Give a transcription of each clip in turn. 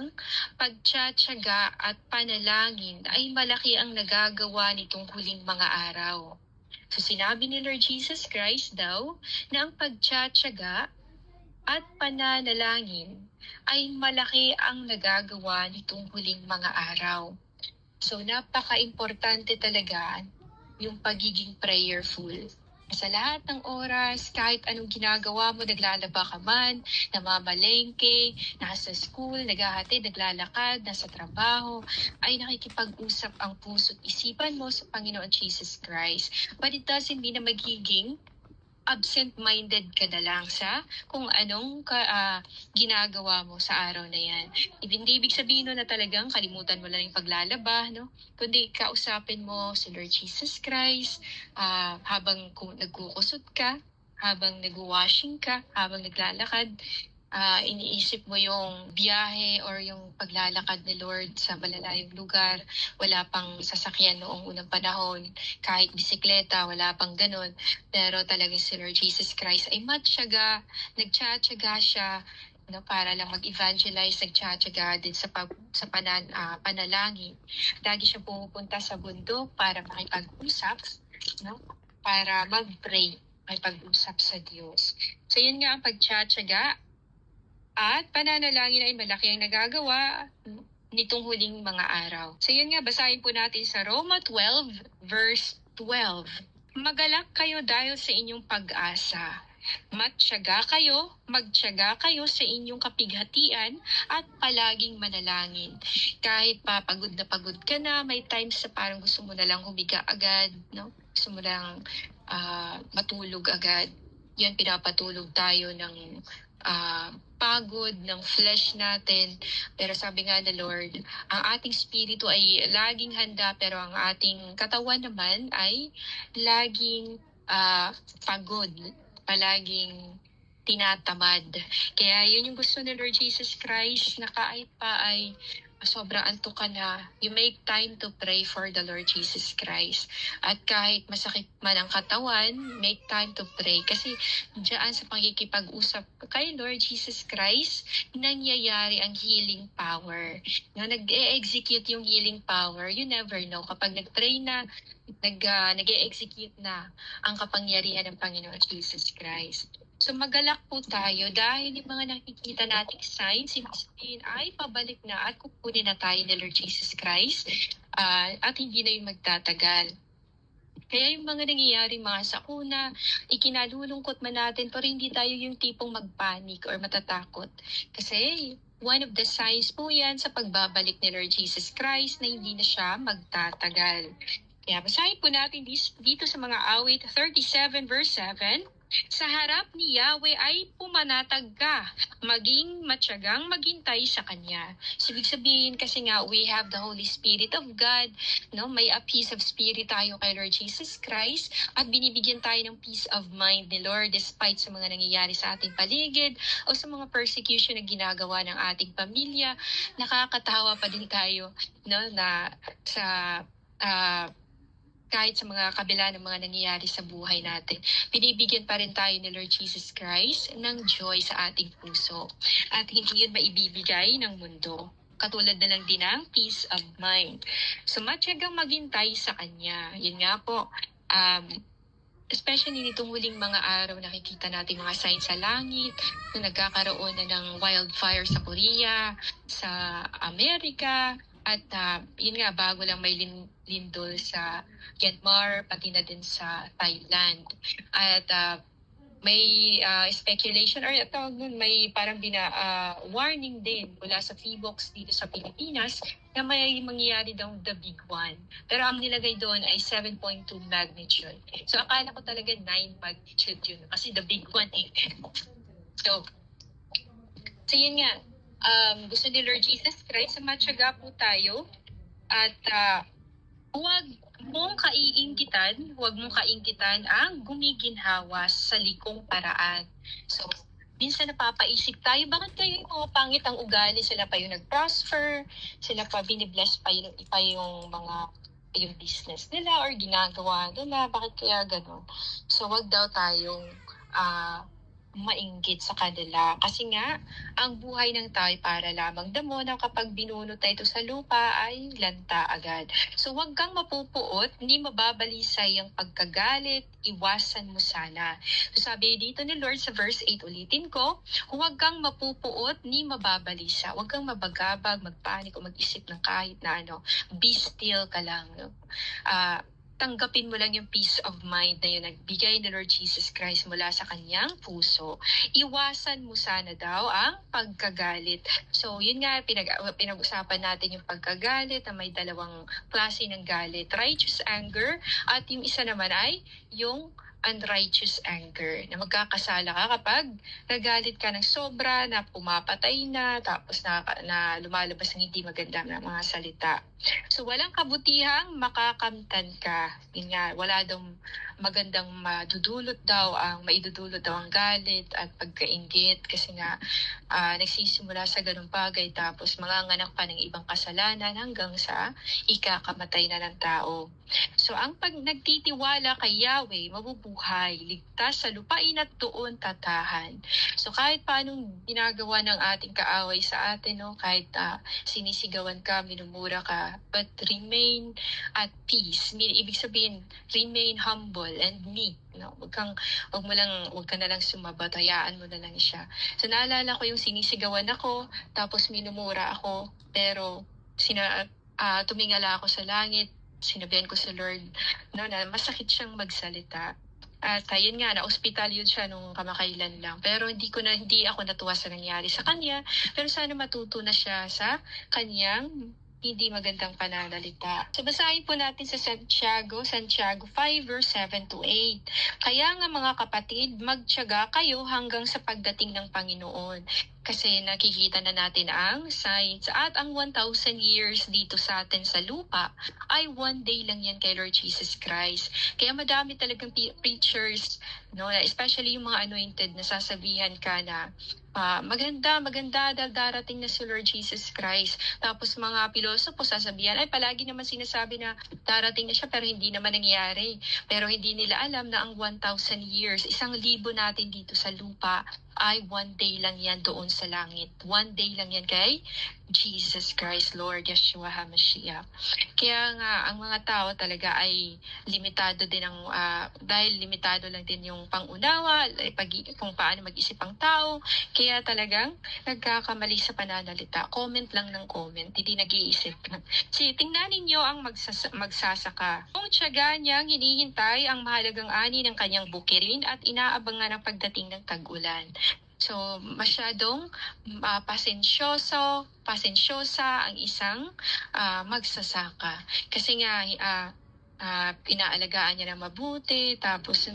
ng pagtsatsaga at panalangin ay malaki ang nagagawa nitong huling mga araw. So sinabi ni Lord Jesus Christ daw na ang pagtsatsaga at pananalangin ay malaki ang nagagawa nitong huling mga araw. So napaka-importante talaga yung pagiging prayerful. Sa lahat ng oras, kahit anong ginagawa mo, naglalaba ka man, namamalengke, nasa school, naghahatid, naglalakad, nasa trabaho, ay nakikipag-usap ang puso't isipan mo sa Panginoon Jesus Christ. But it doesn't mean na magiging absent-minded ka na lang sa kung anong ginagawa mo sa araw na yan. Hindi ibig sabihin na talagang kalimutan mo lang yung paglalaba, no? Kundi kausapin mo si Lord Jesus Christ habang nagkukusot ka, habang nag-washing ka, habang naglalakad. Iniisip mo yung biyahe or yung paglalakad ni Lord sa malalayong lugar. Wala pang sasakyan noong unang panahon. Kahit bisikleta, wala pang ganun. Pero talaga si Lord Jesus Christ ay matyaga, nagtsatsaga siya para lang mag-evangelize, nagtsatsaga din sa panalangin. Lagi siya pumupunta sa bundok para makipag-usap, no? Para mag-pray, makipag-usap sa Diyos. So yun nga ang pagtsatsaga at pananalangin ay malaki ang nagagawa nitong huling mga araw. So yun nga, basahin po natin sa Roma 12 verse 12. Magalak kayo dahil sa inyong pag-asa. Magtiyaga kayo sa inyong kapighatian at palaging manalangin. Kahit pa pagod ka na, may times sa parang gusto mo na lang humiga agad, no? Gusto mo lang matulog agad. Yan, pinapatulog tayo ng pagod ng flesh natin. Pero sabi nga ng Lord, ang ating spirito ay laging handa, pero ang ating katawan naman ay laging pagod, palaging tinatamad. Kaya yun yung gusto ni Lord Jesus Christ, na kahit pa ay sobrang antok ka na, you make time to pray for the Lord Jesus Christ. At kahit masakit man ang katawan, make time to pray. Kasi diyan sa pagkikipag-usap kay Lord Jesus Christ, nangyayari ang healing power. Na nag-e-execute yung healing power, you never know. Kapag nag-pray na, nag-e-execute na ang kapangyarihan ng Panginoon Jesus Christ. So magalak po tayo dahil yung mga nakikita nating signs, ibig sabihin ay pabalik na at kukunin na tayo ni Lord Jesus Christ at hindi na yung magtatagal. Kaya yung mga nangyayari, mga sakuna, ikinalulungkot man natin, pero hindi tayo yung tipong magpanik or matatakot. Kasi one of the signs po yan sa pagbabalik ni Lord Jesus Christ na hindi na siya magtatagal. Kaya basahin po natin dito sa mga awit 37 verse 7. Sa harap ni Yahweh ay pumanatag ka, maging matyagang maghintay sa Kanya. So, ibig sabihin kasi nga, we have the Holy Spirit of God, no? May a peace of spirit tayo kay Lord Jesus Christ, at binibigyan tayo ng peace of mind ni Lord despite sa mga nangyayari sa ating paligid o sa mga persecution na ginagawa ng ating pamilya. Nakakatawa pa din tayo, no? Na sa kahit sa mga kabila ng mga nangyayari sa buhay natin, binibigyan pa rin tayo ni Lord Jesus Christ ng joy sa ating puso. At hindi yun maibibigay ng mundo. Katulad na lang din ng peace of mind. So, matyagang maghintay sa Kanya. Yun nga po, especially nitong huling mga araw, nakikita natin mga signs sa langit na nagkakaroon na ng wildfire sa Korea, sa Amerika, at yun nga, bago lang may lindol sa Myanmar, pati na din sa Thailand. At may speculation or may parang warning din mula sa PHIVOLCS dito sa Pilipinas na may mangyayari daw the big one. Pero ang nilagay doon ay 7.2 magnitude. So akala ko talaga 9 magnitude yun kasi the big one eh. So yun nga, gusto ni Lord Jesus Christ, matyaga po tayo at huwag mong kaiinggitan ang gumiginhawa sa likong paraan. So, minsan napapaisip tayo, bakit kayo yung pangit ang ugali? Sila pa yung nag-prosper, sila pa binibless pa yung yung business nila or ginagawa nila, bakit kaya gano'n? So, wag daw tayong mainggit sa kanila. Kasi nga, ang buhay ng tao ay para lamang damo na kapag binunot na ito sa lupa ay lanta agad. So huwag kang mapupuot, hindi mababalisay ang pagkagalit, iwasan mo sana. So sabi dito ni Lord sa verse 8, ulitin ko, huwag kang mapupuot, ni mababalisa. Huwag kang mabagabag, magpanik o mag-isip ng kahit na ano. Be still ka lang. No? Tanggapin mo lang yung peace of mind na yun nagbigay ni Lord Jesus Christ mula sa kanyang puso. Iwasan mo sana daw ang pagkagalit. So, yun nga, pinag-usapan natin yung pagkagalit na may dalawang klase ng galit. Righteous anger at yung isa naman ay yung unrighteous anger, na magkakasala ka kapag nagalit ka ng sobra, na pumapatay na, tapos na lumalabas ng hindi maganda na mga salita. So, walang kabutihang makakamtan ka. Yun nga, wala daw magandang maidudulot daw ang galit at pagkainggit kasi nga nagsisimula sa ganung bagay tapos manganganak pa ng ibang kasalanan hanggang sa ikakamatay na ng tao. So, ang pag nagtitiwala kay Yahweh, mabubuhay, ligtas sa lupain at doon tatahan. So, kahit paanong ginagawa ng ating kaaway sa atin, no? Kahit sinisigawan ka, minumura ka, but remain at peace. Ibig sabihin, remain humble and meek. No? Wag ka na lang sumabat, hayaan mo na lang siya. So, naalala ko yung sinisigawan ako, tapos minumura ako, pero tumingala ako sa langit, sinabihan ko sa Lord, no, na masakit siyang magsalita. At yun nga, na-hospital yun siya nung kamakailan lang. Pero hindi ako natuwa sa nangyari sa kanya. Pero sana matuto na siya sa kanyang hindi magandang pananalita. So basahin po natin sa Santiago 5 verse 7 to 8. Kaya nga mga kapatid, magtiyaga kayo hanggang sa pagdating ng Panginoon. Kasi nakikita na natin ang signs at ang 1,000 years dito sa atin sa lupa ay one day lang yan kay Lord Jesus Christ. Kaya madami talagang preachers, no, especially yung mga anointed na sasabihan ka na maganda dahil darating na si Lord Jesus Christ. Tapos mga pilosopo sasabihan, ay palagi naman sinasabi na darating na siya pero hindi naman nangyayari. Pero hindi nila alam na ang 1,000 years, 1,000 natin dito sa lupa, ay one day lang yan doon sa langit. One day lang yan kay Jesus Christ, Lord Yeshua HaMashiach. Kaya nga, ang mga tao talaga ay limitado din dahil limitado lang din yung pangunawa, kung paano mag-isip ang tao. Kaya talagang nagkakamali sa pananalita. Comment lang ng comment, hindi nag-iisip. Tingnan ninyo ang magsasaka. Kung tiyaga niyang hinihintay ang mahalagang ani ng kanyang bukirin at inaabangan ang pagdating ng tag-ulan. So, masyadong pasensyosa ang isang magsasaka. Kasi nga, pinaalagaan niya ng mabuti, tapos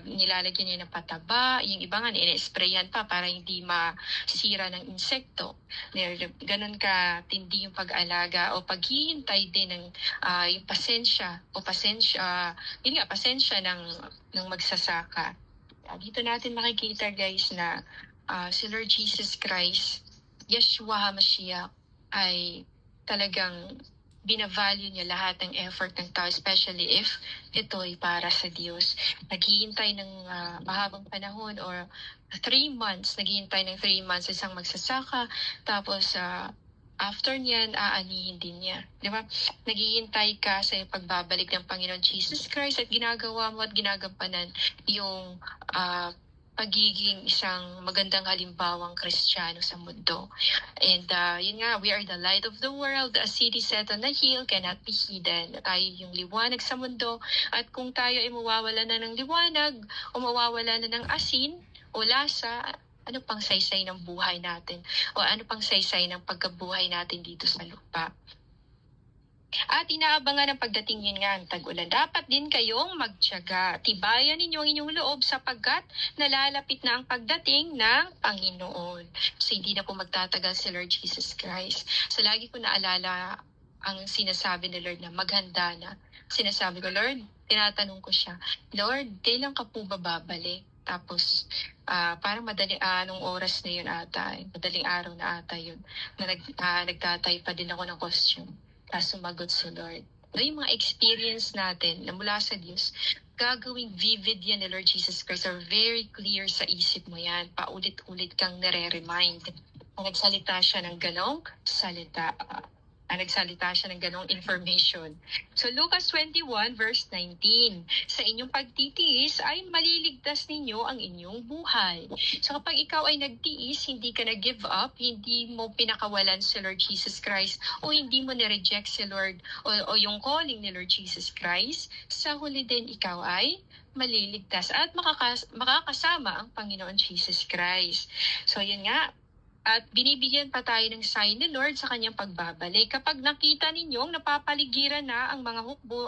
nilalagyan niya ng pataba, yung iba nga ina-sprayan pa para hindi masira ng insekto. Ganon ka tindi yung pag-alaga o paghihintay din ng yung pasensya ng magsasaka. Dito natin makikita guys na si Lord Jesus Christ, Yeshua HaMashiach, ay talagang binavalue niya lahat ng effort ng tao, especially if ito ay para sa Diyos. Naghihintay ng mahabang panahon or 3 months, isang magsasaka, tapos after niyan, aanihin din niya. Di ba? Naghihintay ka sa pagbabalik ng Panginoon Jesus Christ at ginagawa mo at ginagampanan yung pagiging isang magandang halimbawang Kristiyano sa mundo. And yun nga, we are the light of the world. A city set on a hill cannot be hidden. Tayo yung liwanag sa mundo. At kung tayo ay mawawala na ng liwanag o mawawala na ng asin o lasa, ano pang saysay ng buhay natin? O ano pang saysay ng pagkabuhay natin dito sa lupa? At inaabangan ang pagdating yun nga ang tag-ulan. Dapat din kayong magtiyaga. Tibayan ninyo ang inyong loob sapagkat nalalapit na ang pagdating ng Panginoon. So hindi na po magtatagal si Lord Jesus Christ. So lagi ko naalala ang sinasabi ni Lord na maghanda na. Sinasabi ko, Lord, tinatanong ko siya, Lord, kailan ka po babalik? Tapos, parang anong oras na yun ata, madaling araw na ata yun, na nagtatay pa din ako ng costume. Tapos sumagot si Lord. Yung mga experience natin na mula sa Diyos, gagawing vivid yan ni Lord Jesus Christ, or very clear sa isip mo yan. Paulit-ulit kang nare-remind. Nagsalita siya ng ganong salita. Nagsalita siya ng ganong information. So Lucas 21 verse 19, sa inyong pagtitiis ay maliligtas ninyo ang inyong buhay. So kapag ikaw ay nagtiis, hindi ka nag-give up, hindi mo pinakawalan si Lord Jesus Christ, o hindi mo na-reject si Lord o yung calling ni Lord Jesus Christ, sa huli din ikaw ay maliligtas at makakasama ang Panginoon Jesus Christ. So yun nga, at binibigyan pa tayo ng sign ni Lord sa kanyang pagbabalik. Kapag nakita ninyong napapaligiran na ang mga hukbo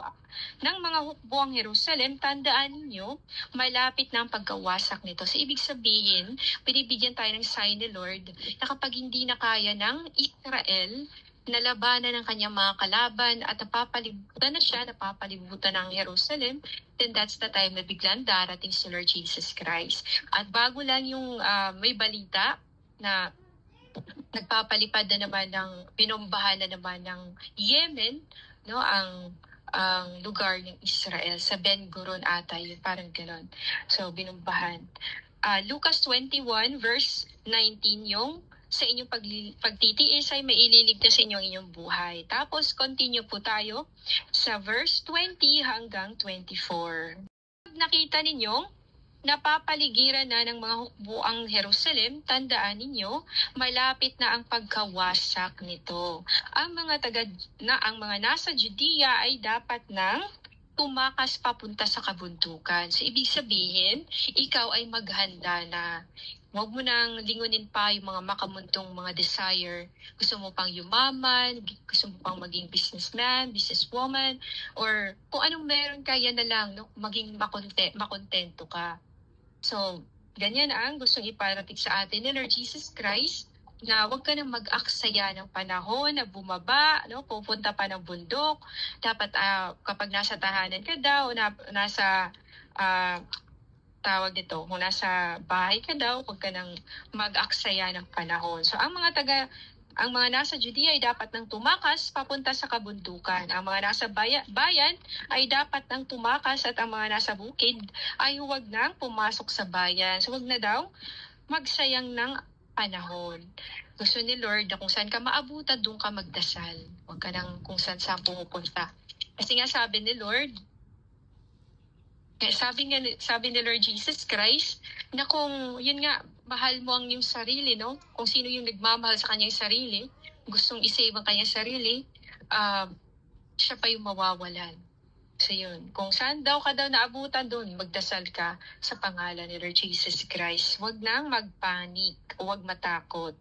ang Jerusalem, tandaan ninyo, malapit na ang pagkawasak nito. So ibig sabihin, binibigyan tayo ng sign ni Lord na kapag hindi na kaya ng Israel nalabanan ng kanyang mga kalaban at napapalibutan ng Jerusalem, then that's the time na biglang darating si Lord Jesus Christ. At bago lang yung may balita na nagpapalipad na naman binombahan na naman ng Yemen, no, ang lugar ng Israel sa Ben Gurion ata, yun, parang gano'n. So binombahan. Lucas 21 verse 19, yung sa inyong pagtitiis ay maililigtas sa inyong buhay. Tapos continue po tayo sa verse 20 hanggang 24. Nakita ninyong napapaligiran na ng mga hukbo ang Jerusalem, tandaan ninyo, malapit na ang pagkawasak nito. Ang mga nasa Judea ay dapat nang tumakas papunta sa kabundukan. So ibig sabihin, ikaw ay maghanda na. Huwag mo nang lingunin pa yung mga makamuntong mga desire. Gusto mo pang yumaman, gusto mo pang maging businessman, businesswoman, or kung anong meron ka, yan na lang, no? Maging makontento ka. So, ganyan ang gustong iparating sa atin ni Lord Jesus Christ, na huwag ka nang mag-aksaya ng panahon na bumaba, no, pupunta pa ng bundok. Dapat kapag nasa tahanan ka daw, nasa kung nasa bahay ka daw, huwag ka nang mag-aksaya ng panahon. So ang mga nasa Judea ay dapat nang tumakas papunta sa kabundukan. Ang mga nasa bayan ay dapat nang tumakas, at ang mga nasa bukid ay huwag nang pumasok sa bayan. So huwag na daw magsayang ng panahon. Gusto ni Lord na kung saan ka maabutan, doon ka magdasal. Huwag ka nang kung saan pumupunta. Kasi nga sabi ni Lord, sabi ni Lord Jesus Christ, na kung yun nga, mahal mo ang iyong sarili, no? Kung sino yung nagmamahal sa kanyang sarili, gustong isave ang kanyang sarili, siya pa yung mawawalan. So yun, kung saan daw ka naabutan, doon magdasal ka sa pangalan ni Lord Jesus Christ. Huwag nang magpanik o huwag matakot,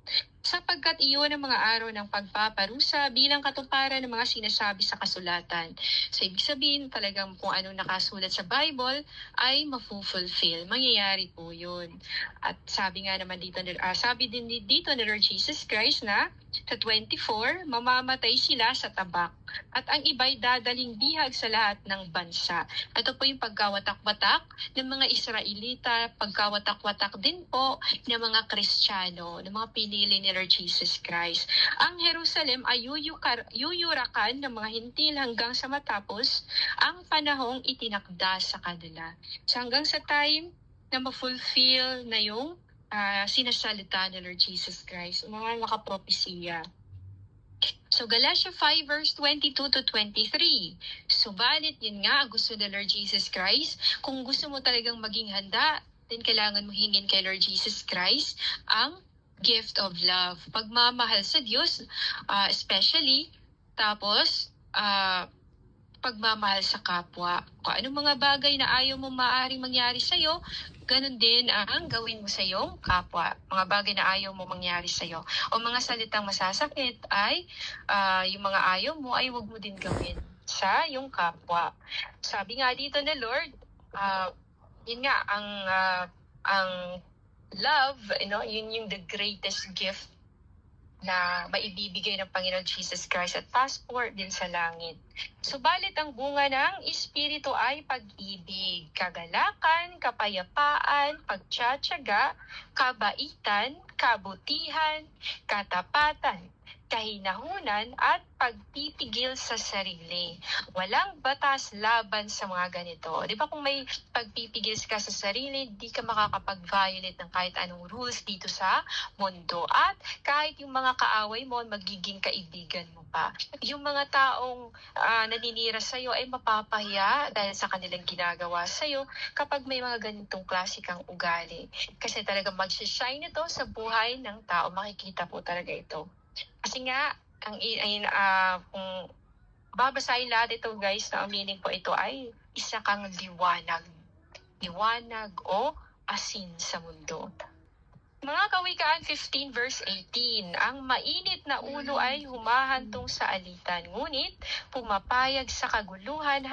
sapagkat iyon ang mga araw ng pagpaparusa bilang katuparan ng mga sinasabi sa kasulatan. So ibig sabihin, talagang kung ano nakasulat sa Bible ay mafulfill. Mangyayari po yun. At sabi nga naman dito, sabi din dito ni Lord Jesus Christ na sa 24, mamamatay sila sa tabak, at ang iba'y dadaling bihag sa lahat ng bansa. Ito po yung pagkawatak-watak ng mga Israelita, pagkawatak-watak din po ng mga Kristiyano, ng mga pinili ni Lord Jesus Christ. Ang Jerusalem ay yuyurakan ng mga hintil hanggang sa matapos ang panahong itinakda sa kanila. So hanggang sa time na ma-fulfill na yung sinasalita ni Lord Jesus Christ, mga nakapropesiya. So Galatia 5 verse 22 to 23. Subalit yun nga, gusto ni Lord Jesus Christ, kung gusto mo talagang maging handa, then kailangan mo hingin kay Lord Jesus Christ ang gift of love. Pagmamahal sa Diyos, especially, tapos pagmamahal sa kapwa. Kung anong mga bagay na ayaw mo maaaring mangyari sa'yo, ganun din ang gawin mo sa iyong kapwa. Mga bagay na ayaw mo mangyari sa iyo, o mga salitang masasakit ay yung mga ayaw mo ay huwag mo din gawin sa iyong kapwa. Sabi nga dito na Lord, yun nga ang love, yun yung the greatest gift na maibibigay ng Panginoon Jesus Christ at passport din sa langit. Subalit ang bunga ng Espiritu ay pag-ibig, kagalakan, kapayapaan, pagtsatsaga, kabaitan, kabutihan, katapatan, kahinahunan at pagpipigil sa sarili. Walang batas laban sa mga ganito. Di ba kung may pagpipigil ka sa sarili, di ka makakapag-violate ng kahit anong rules dito sa mundo. At kahit yung mga kaaway mo, magiging kaibigan mo pa. Yung mga taong naninira sa'yo ay mapapahiya dahil sa kanilang ginagawa sa'yo kapag may mga ganitong klase kang ugali. Kasi talaga mag-shine ito sa buhay ng tao. Makikita po talaga ito. Kasi nga, kung babasahin lahat ito guys, na ang meaning po ito ay isa kang liwanag. Liwanag o asin sa mundo. Mga Kawikaan 15 verse 18, ang mainit na ulo ay humahantong sa alitan, ngunit pumapayag sa kaguluhan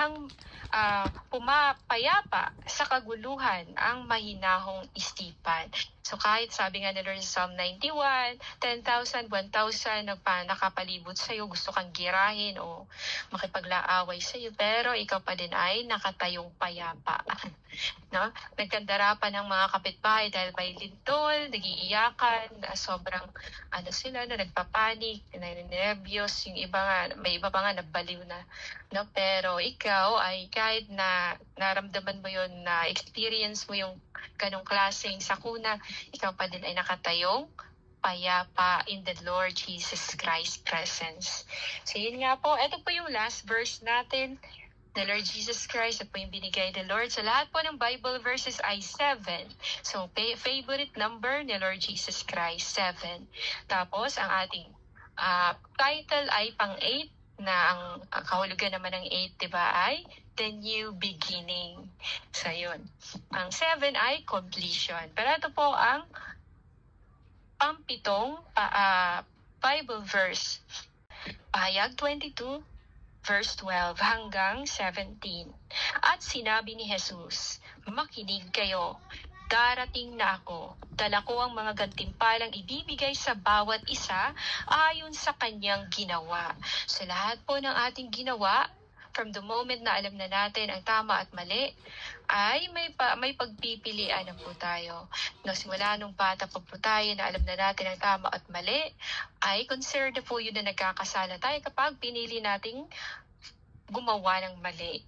pumapayapa sa kaguluhan ang mahinahong isipan. So kahit sabi nga ni Lord sa Psalm 91, 10,000, 1,000 nakapalibot sa'yo, gusto kang girahin o makipaglaaway sa'yo, pero ikaw pa din ay nakatayong payapa. No? Nagkandara pa ng mga kapitbahay dahil may lintol, nagiiyakan, sobrang sila na nagpapanik, nervyos, yung iba nga, may iba pa nga nagbaliw na. No? Pero ikaw ay kahit na naramdaman mo yun, na experience mo yung ganong klaseng sakuna, ikaw pa din ay nakatayong payapa in the Lord Jesus Christ presence. So yun nga po, ito po yung last verse natin. The Lord Jesus Christ, at po yung binigay the Lord. Sa lahat po ng Bible verses ay 7. So, favorite number ni Lord Jesus Christ, 7. Tapos, ang ating title ay pang-8, na ang kahulugan naman ng 8, diba, ay the new beginning. So, yun. Ang 7 ay completion. Pero ito po ang pang-7 Bible verse. Pahayag 22, verse 12 hanggang 17. At sinabi ni Jesus, makinig kayo, darating na ako. Dala ko ang mga gantimpalang ibibigay sa bawat isa ayon sa kanyang ginawa. Sa lahat po ng ating ginawa, from the moment na alam na natin ang tama at mali, ay may pagpipilian na po tayo. Simula nung bata pa po tayo na alam na natin ang tama at mali, ay considered po yun na nagkakasala tayo kapag pinili nating gumawa ng mali.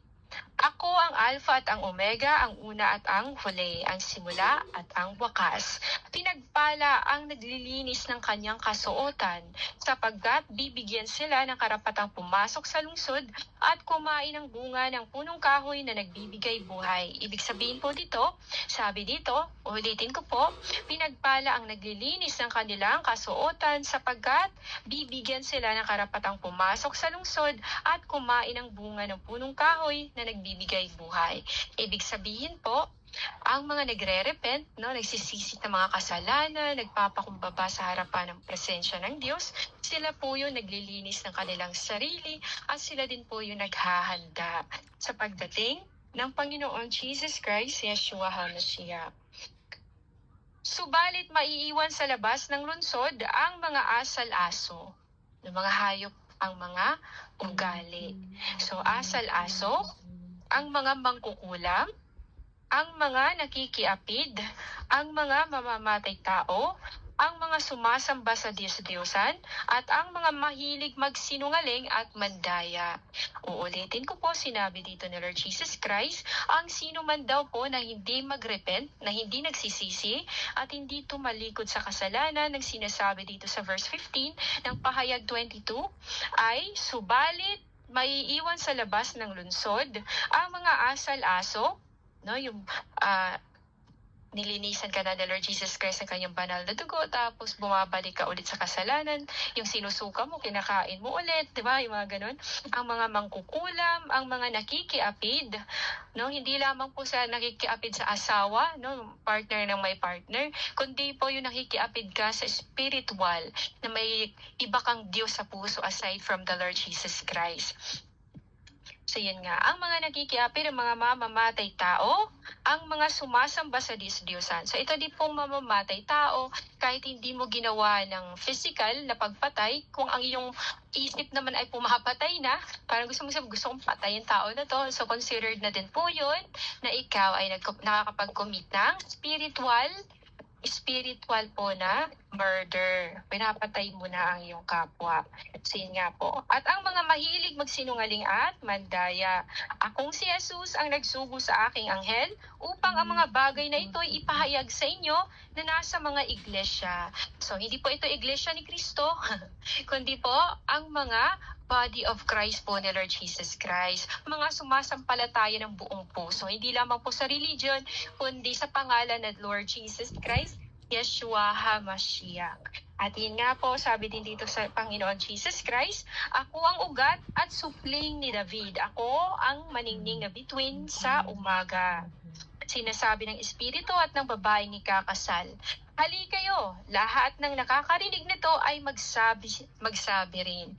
Ako ang Alpha at ang Omega, ang una at ang huli, ang simula at ang wakas. Pinagpala ang naglilinis ng kanyang kasuotan, sapagkat bibigyan sila ng karapatang pumasok sa lungsod at kumain ng bunga ng punong kahoy na nagbibigay buhay. Ibig sabihin po dito, sabi dito, ulitin ko po, pinagpala ang naglilinis ng kanilang kasuotan, sapagkat bibigyan sila ng karapatang pumasok sa lungsod at kumain ng bunga ng punong kahoy na nagbibigay buhay. Ibig sabihin po, ang mga nagre-repent, nagsisisi ng mga kasalanan, nagpapakumbaba sa harapan ng presensya ng Diyos, sila po yung naglilinis ng kanilang sarili at sila din po yung naghahanda sa pagdating ng Panginoon Jesus Christ, Yeshua HaMashiach. Subalit maiiwan sa labas ng lungsod ang mga asal-aso, ng mga hayop ang mga ugali. So asal-aso, ang mga mangkukulam, ang mga nakikiapid, ang mga mamamatay tao, ang mga sumasamba sa Diyos-Diyosan, at ang mga mahilig magsinungaling at mandaya. Uulitin ko po, sinabi dito ni Lord Jesus Christ, ang sino man daw po na hindi magrepent, na hindi nagsisisi, at hindi tumalikod sa kasalanan, ng sinasabi dito sa verse 15 ng Pahayag 22, ay subalit maiiwan sa labas ng lungsod ang mga asal-aso, yung nilinisan ka na ni Lord Jesus Christ ng kanyang banal na dugo, tapos bumabalik ka ulit sa kasalanan, yung sinusuka mo, kinakain mo ulit, di ba? Yung mga ganun. Ang mga mangkukulam, ang mga nakikiapid, hindi lamang po sa nakikiapid sa asawa, partner ng may partner, kundi po yung nakikiapid ka sa spiritual, na may iba kang Diyos sa puso aside from the Lord Jesus Christ. So yun nga, ang mga nakikiapid, ang mga mamamatay tao, ang mga sumasamba sa Diyos-Diyosan. So ito di pong mamamatay tao, kahit hindi mo ginawa ng physical na pagpatay, kung ang iyong isip naman ay pumapatay na, parang gusto kong patayin tao na to, so considered na din po yun na ikaw ay nakakapag-commit ng spiritual spiritual po na murder. Pinapatay mo na ang iyong kapwa. So yun nga po. At ang mga mahilig magsinungaling at mandaya. Akong si Jesus ang nagsugo sa aking anghel upang ang mga bagay na ito ay ipahayag sa inyo na nasa mga iglesia. So hindi po ito iglesia ni Kristo, kundi po ang mga body of Christ po ni Lord Jesus Christ. Mga sumasampalataya ng buong puso. Hindi lamang po sa religion, kundi sa pangalan ng Lord Jesus Christ, Yeshua HaMashiach. At yun nga po, sabi din dito sa Panginoon Jesus Christ, ako ang ugat at supling ni David. Ako ang maningning na bituin sa umaga. Sinasabi ng Espiritu at ng babaeng ikakasal. Hali kayo, lahat ng nakakarinig nito ay magsabi rin.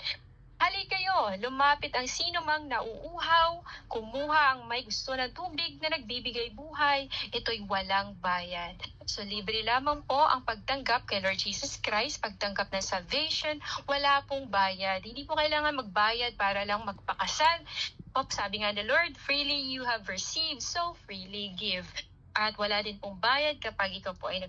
Hali kayo, lumapit ang sino mang nauuhaw, kumuha ang may gusto ng tubig na nagbibigay buhay, ito'y walang bayad. So libre lamang po ang pagtanggap kay Lord Jesus Christ, pagtanggap ng salvation, wala pong bayad. Hindi po kailangan magbayad para lang magpakasal. Sabi nga ng Lord, freely you have received, so freely give. At wala din pong bayad kapag ikaw po ay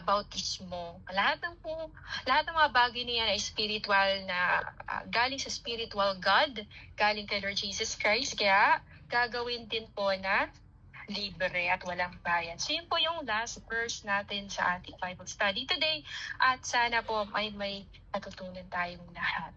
bautismo. Lahat ng mga bagay niya na spiritual na galing sa spiritual God, galing kay Lord Jesus Christ, kaya gagawin din po na libre at walang bayad. So yun po yung last verse natin sa ating Bible study today at sana po may natutunan tayong lahat.